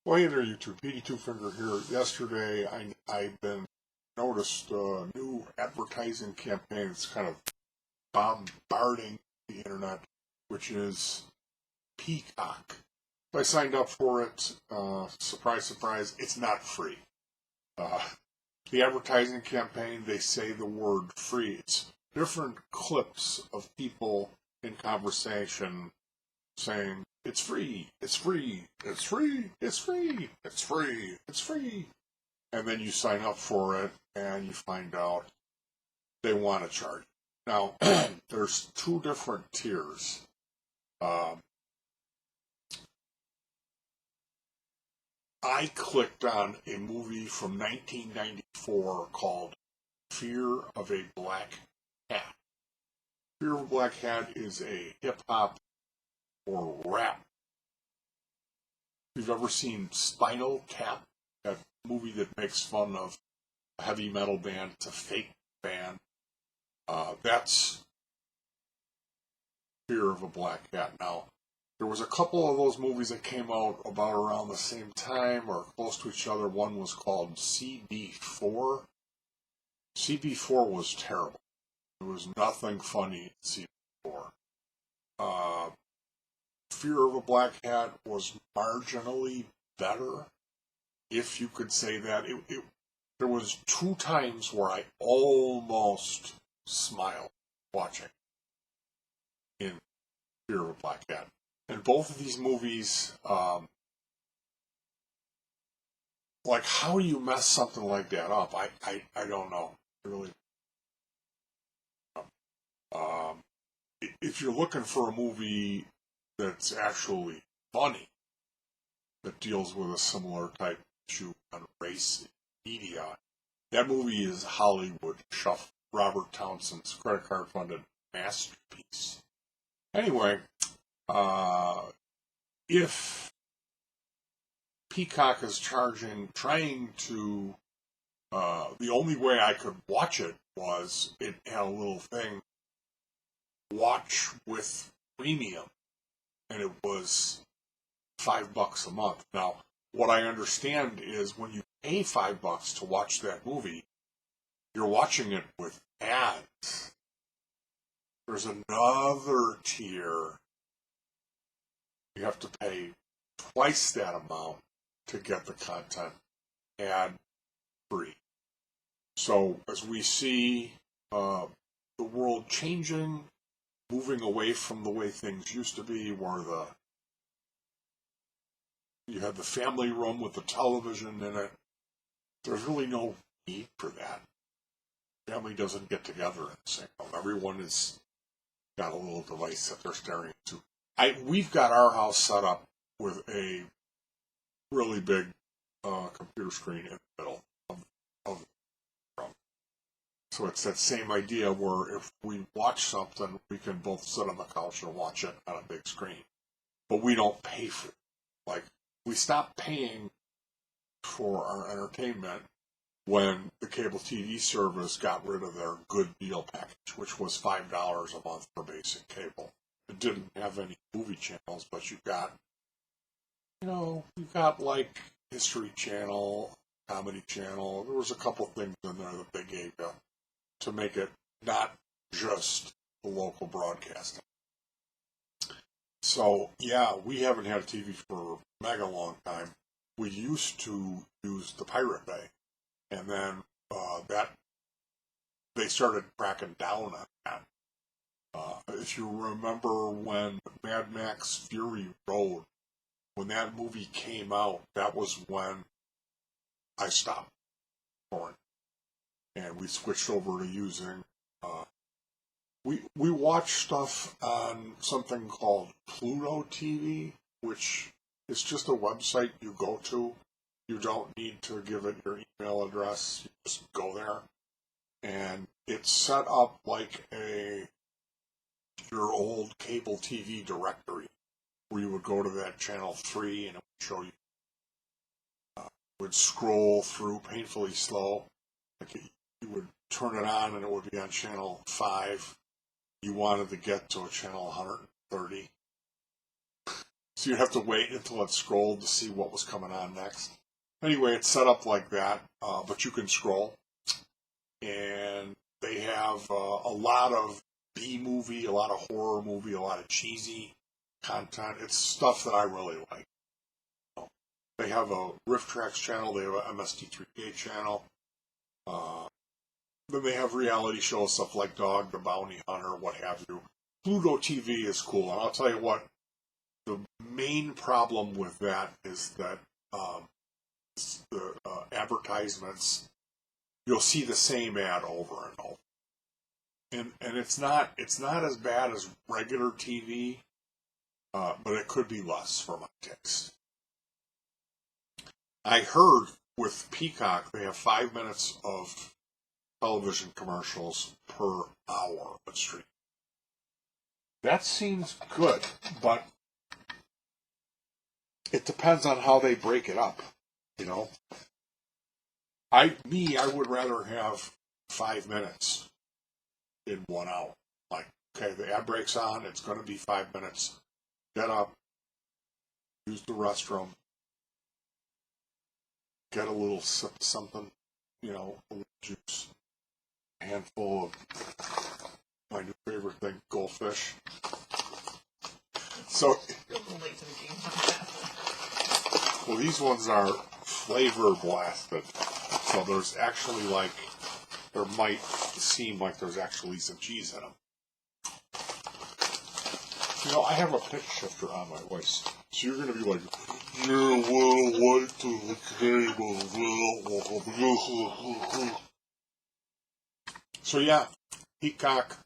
Well, hey there, YouTube. PD Two Finger here. Yesterday, I've been noticed a new advertising campaign that's kind of bombarding the internet, which is Peacock. So I signed up for it. Surprise, surprise, it's not free. The advertising campaign, they say the word free. It's different clips of people in conversation saying, it's free, it's free, it's free, it's free, it's free, it's free. And then you sign up for it and you find out they want to charge. Now, there's two different tiers. I clicked on a movie from 1994 called Fear of a Black Hat. Fear of a Black Hat is a hip-hop or rap. If you've ever seen Spinal Tap, that movie that makes fun of a heavy metal band, it's a fake band, that's Fear of a Black Hat. Now, there was a couple of those movies that came out about around the same time or close to each other. One was called CB4. CB4 was terrible. There was nothing funny in CB4. Fear of a Black Hat was marginally better, if you could say that. There was two times where I almost smiled watching in Fear of a Black Hat. And both of these movies, like, how do you mess something like that up? I don't know. I really don't know. If you're looking for a movie that's actually funny, that deals with a similar type issue on race in media, that movie is Hollywood Shuffle, Robert Townsend's credit card funded masterpiece. Anyway, if Peacock is trying to, the only way I could watch it was it had a little thing, watch with premium, and it was $5 a month. Now, what I understand is when you pay $5 to watch that movie, you're watching it with ads. There's another tier. You have to pay twice that amount to get the content ad-free. So as we see the world changing, moving away from the way things used to be, where you had the family room with the television in it, there's really no need for that. Family doesn't get together in the same room. Everyone has got a little device that they're staring into. We've got our house set up with a really big computer screen in the middle of the room. So it's that same idea where if we watch something, we can both sit on the couch and watch it on a big screen. But we don't pay for it. Like, we stopped paying for our entertainment when the cable TV service got rid of their good deal package, which was $5 a month for basic cable. It didn't have any movie channels, but you've got like History Channel, Comedy Channel. There was a couple things in there that they gave you to make it not just the local broadcasting. So, yeah, we haven't had a TV for a mega long time. We used to use the Pirate Bay, and then they started cracking down on that. If you remember when Mad Max Fury Road, when that movie came out, that was when I stopped porn. And we switched over to using, we watch stuff on something called Pluto TV, which is just a website you go to. You don't need to give it your email address. You just go there. And it's set up like your old cable TV directory, where you would go to that channel 3 and it would show you, would scroll through painfully slow. Like you would turn it on and it would be on channel 5. You wanted to get to a channel 130. So you have to wait until it scrolled to see what was coming on next. Anyway, it's set up like that, but you can scroll. And they have a lot of B-movie, a lot of horror movie, a lot of cheesy content. It's stuff that I really like. They have a Riff Tracks channel. They have an MST3K channel. Then they have reality shows, stuff like Dog the Bounty Hunter, what have you. Pluto TV is cool, and I'll tell you what, the main problem with that is that the advertisements, you'll see the same ad over and over. And it's not as bad as regular TV, but it could be less for my taste. I heard with Peacock they have 5 minutes of television commercials per hour of stream. That seems good, but it depends on how they break it up, you know. I would rather have 5 minutes in 1 hour. Like, okay, the ad breaks on, it's going to be 5 minutes. Get up, use the restroom, get a little sip of something, you know, a little juice, a handful of my new favorite thing, goldfish. So, well, these ones are flavor blasted. So there's actually there might seem like there's actually some cheese in them. You know, I have a pitch shifter on my voice. So you're going to be like, you're well white to the table. So yeah, Peacock.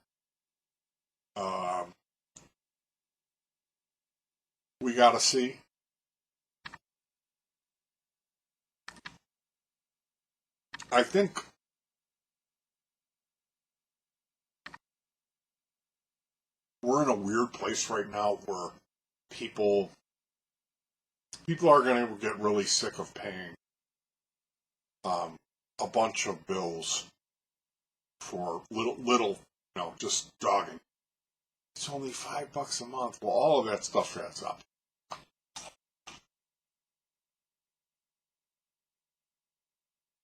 We got to see. I think we're in a weird place right now where people are going to get really sick of paying a bunch of bills for little, you know, just jogging. It's only $5 a month. Well, all of that stuff adds up.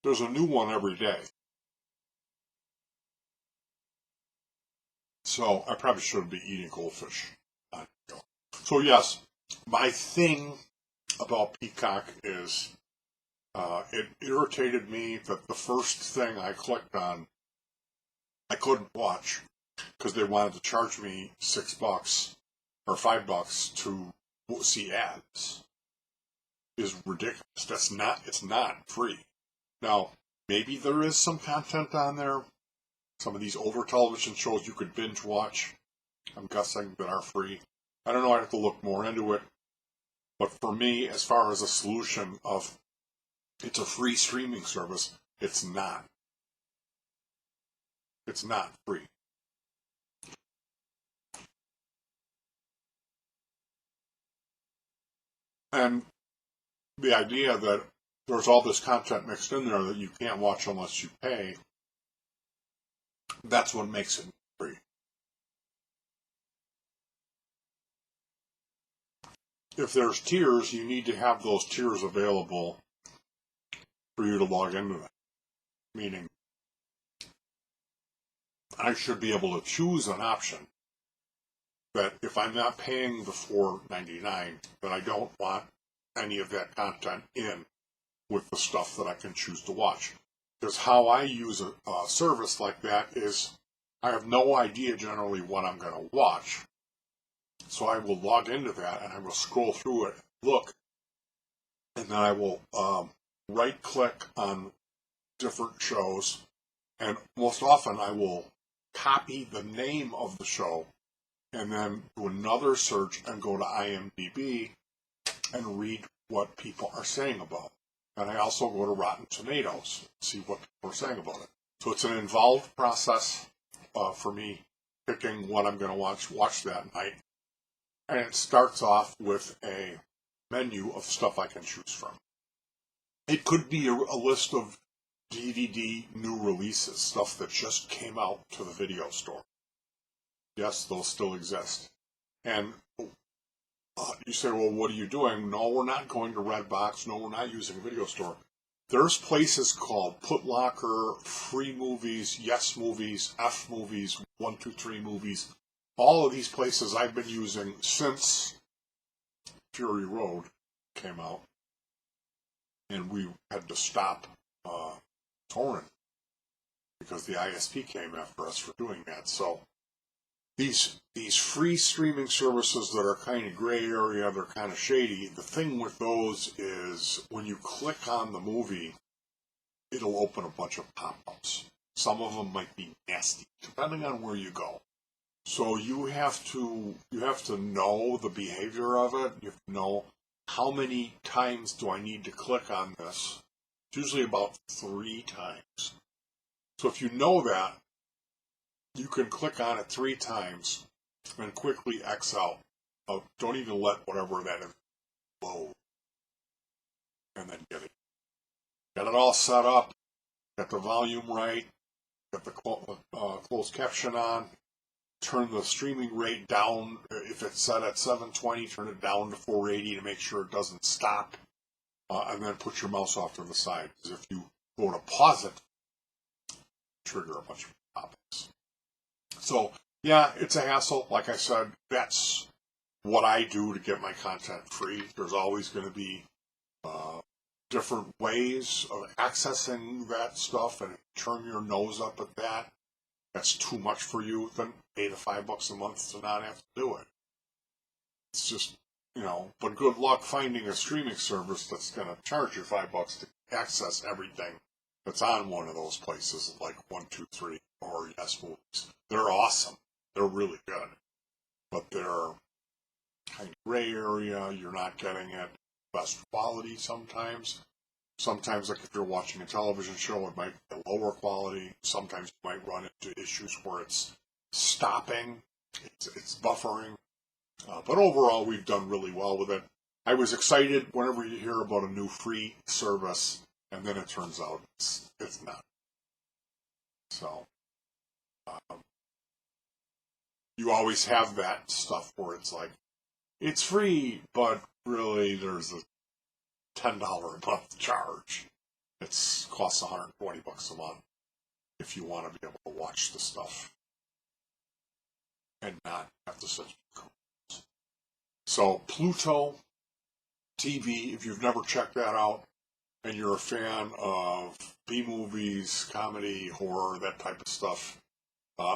There's a new one every day. So I probably shouldn't be eating goldfish. So yes, my thing about Peacock is it irritated me that the first thing I clicked on I couldn't watch because they wanted to charge me $6 or $5 to see ads. Is ridiculous. It's not free. Now, maybe there is some content on there. Some of these older television shows you could binge watch, I'm guessing, that are free. I don't know, I have to look more into it. But for me, as far as a solution of it's a free streaming service, it's not. It's not free. And the idea that there's all this content mixed in there that you can't watch unless you pay, that's what makes it free. If there's tiers, you need to have those tiers available for you to log into them. Meaning, I should be able to choose an option that if I'm not paying the $4.99, that I don't want any of that content in with the stuff that I can choose to watch. Because how I use a service like that is I have no idea generally what I'm going to watch. So I will log into that and I will scroll through it, look, and then I will right-click on different shows, and most often I will copy the name of the show and then do another search and go to IMDb and read what people are saying about it. And I also go to Rotten Tomatoes, see what people are saying about it. So it's an involved process for me picking what I'm going to watch that night. And it starts off with a menu of stuff I can choose from. It could be a list of DVD new releases, stuff that just came out to the video store. Yes, those still exist. And You say, well, what are you doing? No, we're not going to Redbox. No, we're not using a video store. There's places called Putlocker, Free Movies, Yes Movies, F Movies, 123 Movies. All of these places I've been using since Fury Road came out, and we had to stop torrent because the ISP came after us for doing that. So these free streaming services that are kind of gray area, they're kind of shady. The thing with those is when you click on the movie, it'll open a bunch of pop-ups. Some of them might be nasty, depending on where you go. So you have to know the behavior of it. You have to know how many times do I need to click on this. It's usually about 3 times. So if you know that, you can click on it 3 times and quickly X out. Don't even let whatever that is load. And then get it all set up, get the volume right, get the closed caption on, turn the streaming rate down. If it's set at 720, turn it down to 480 to make sure it doesn't stop, and then put your mouse off to the side. Because if you go to pause it, trigger a bunch of pop-ups. So, yeah, it's a hassle. Like I said, that's what I do to get my content free. There's always going to be different ways of accessing that stuff, and turn your nose up at that. That's too much for you, then $8 to $5 a month to not have to do it. It's just, but good luck finding a streaming service that's going to charge you $5 to access everything that's on one of those places, like 123 or Yes Movies. They're awesome. They're really good. But they're kind of gray area. You're not getting it best quality sometimes. Sometimes, like if you're watching a television show, it might be a lower quality. Sometimes you might run into issues where it's stopping, it's buffering. But overall, we've done really well with it. I was excited whenever you hear about a new free service, and then it turns out it's not. So, you always have that stuff where it's like, it's free, but really there's a $10 a month charge. It costs $120 a month if you want to be able to watch the stuff and not have to search for codes. So Pluto TV, if you've never checked that out and you're a fan of B movies, comedy, horror, that type of stuff,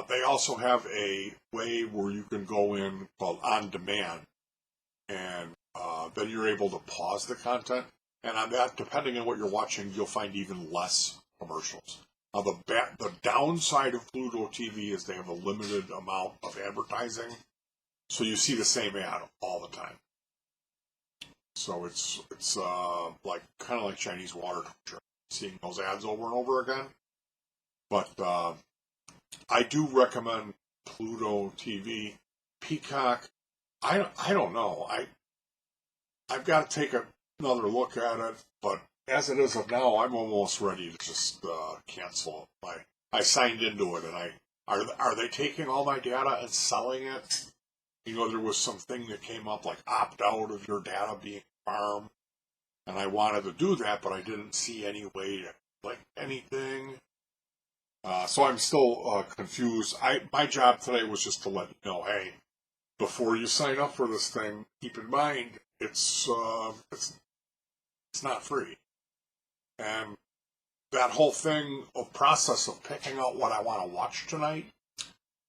they also have a way where you can go in called On Demand, and then you're able to pause the content. And on that, depending on what you're watching, you'll find even less commercials. Now, the downside of Pluto TV is they have a limited amount of advertising, so you see the same ad all the time. So it's like kind of like Chinese water torture, seeing those ads over and over again. But I do recommend Pluto TV. Peacock, I don't know. I've got to take another look at it, but as it is of now, I'm almost ready to just cancel it. I signed into it, and are they taking all my data and selling it? There was something that came up like opt out of your data being farmed, and I wanted to do that, but I didn't see any way to click anything. So I'm still confused. My job today was just to let you know, hey, before you sign up for this thing, keep in mind it's not free. And that whole process of picking out what I want to watch tonight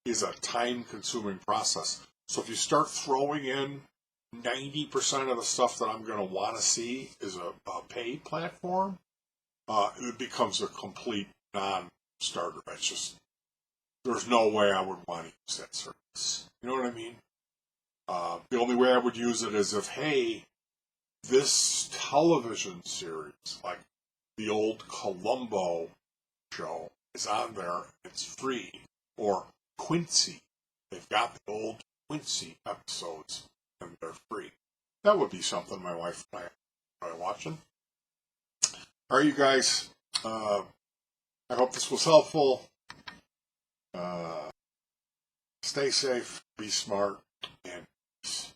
is a time-consuming process. So if you start throwing in 90% of the stuff that I'm going to want to see is a paid platform, it becomes a complete non-starter. It's just, there's no way I would want to use that service. You know what I mean? The only way I would use it is if, hey, this television series, like the old Columbo show, is on there, it's free. Or Quincy, they've got the old Quincy episodes, and they're free. That would be something my wife and I enjoy watching. All right, you guys, I hope this was helpful. Stay safe, be smart, and peace.